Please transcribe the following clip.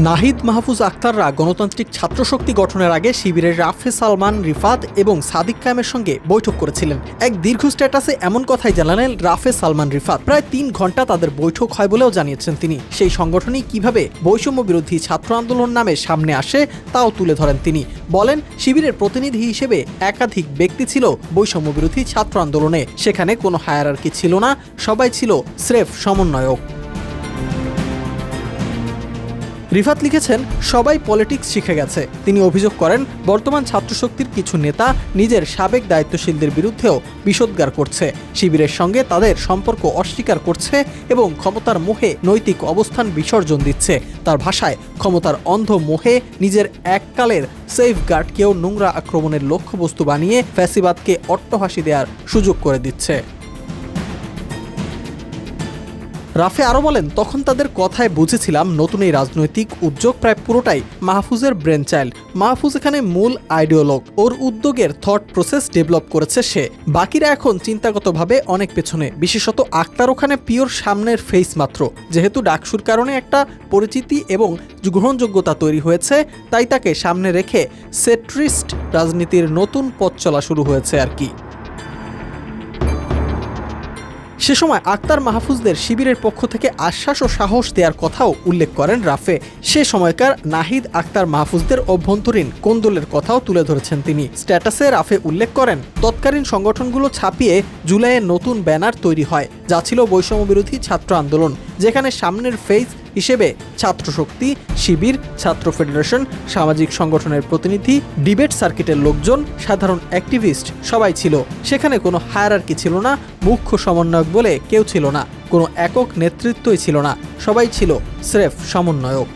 নাহিদ মাহফুজ আক্তাররা গণতান্ত্রিক ছাত্রশক্তি গঠনের আগে শিবিরের রাফে সালমান রিফাত এবং সাদিক কায়েমের সঙ্গে বৈঠক করেছিলেন। এক দীর্ঘ স্ট্যাটাসে এমন কথাই জানালেন রাফে সালমান রিফাত। প্রায় ৩ ঘন্টা তাদের বৈঠক হয় বলেও জানিয়েছেন তিনি। সেই সংগঠনই কিভাবে বৈষম্য বিরোধী ছাত্র আন্দোলন নামে সামনে আসে তাও তুলে ধরেন তিনি। বলেন, শিবিরের প্রতিনিধি হিসেবে একাধিক ব্যক্তি ছিল বৈষম্য বিরোধী ছাত্র আন্দোলনে। সেখানে কোনো হায়ারার্কি ছিল না, সবাই ছিল স্রেফ সমন্বয়ক। রিফাত লিখেছেন, সবাই পলিটিক্স শিখে গেছে। তিনি অভিযোগ করেন, বর্তমান ছাত্রশক্তির কিছু নেতা নিজের সাবেক দায়িত্বশীলদের বিরুদ্ধেও বিষোদ্গার করছে, শিবিরের সঙ্গে তাদের সম্পর্ক অস্বীকার করছে এবং ক্ষমতার মোহে নৈতিক অবস্থান বিসর্জন দিচ্ছে। তার ভাষায়, ক্ষমতার অন্ধ মোহে নিজের এককালের সেফগার্ডকেও নোংরা আক্রমণের লক্ষ্যবস্তু বানিয়ে ফ্যাসিবাদকে অট্টহাসি দেওয়ার সুযোগ করে দিচ্ছে। রাফে আরও বলেন, তখন তাদের কথায় বুঝেছিলাম নতুন এই রাজনৈতিক উদ্যোগ প্রায় পুরোটাই মাহফুজের ব্রেন চাইল্ড। মাহফুজ এখানে মূল আইডিওলগ, ওর উদ্যোগের থট প্রসেস ডেভেলপ করেছে সে। বাকিরা এখন চিন্তাগতভাবে অনেক পেছনে, বিশেষত আক্তার ওখানে পিওর সামনের ফেস মাত্র। যেহেতু ডাকসুর কারণে একটা পরিচিতি এবং গ্রহণযোগ্যতা তৈরি হয়েছে, তাই তাকে সামনে রেখে সেট্রিস্ট রাজনীতির নতুন পথ চলা শুরু হয়েছে আর কি। সে সময় আক্তার মাহফুজদের শিবিরের পক্ষ থেকে আশ্বাস ও সাহস দেওয়ার কথাও উল্লেখ করেন রাফে। সে সময়কার নাহিদ আক্তার মাহফুজদের অভ্যন্তরীণ কোন্দলের কথাও তুলে ধরেছেন তিনি। স্ট্যাটাসে রাফে উল্লেখ করেন, তৎকালীন সংগঠনগুলো ছাপিয়ে জুলাইয়ে নতুন ব্যানার তৈরি হয়, যা ছিল বৈষম্য বিরোধী ছাত্র আন্দোলন, যেখানে সামনের ফেজ হিসেবে ছাত্রশক্তি, শিবির, ছাত্র ফেডারেশন, সামাজিক সংগঠনের প্রতিনিধি, ডিবেট সার্কিটের লোকজন, সাধারণ অ্যাক্টিভিস্ট সবাই ছিল। সেখানে কোনো হায়ারার্কি ছিল না, মুখ্য সমন্বয়ক বলে কেউ ছিল না, কোনো একক নেতৃত্বই ছিল না, সবাই ছিল স্রেফ সমন্বয়ক।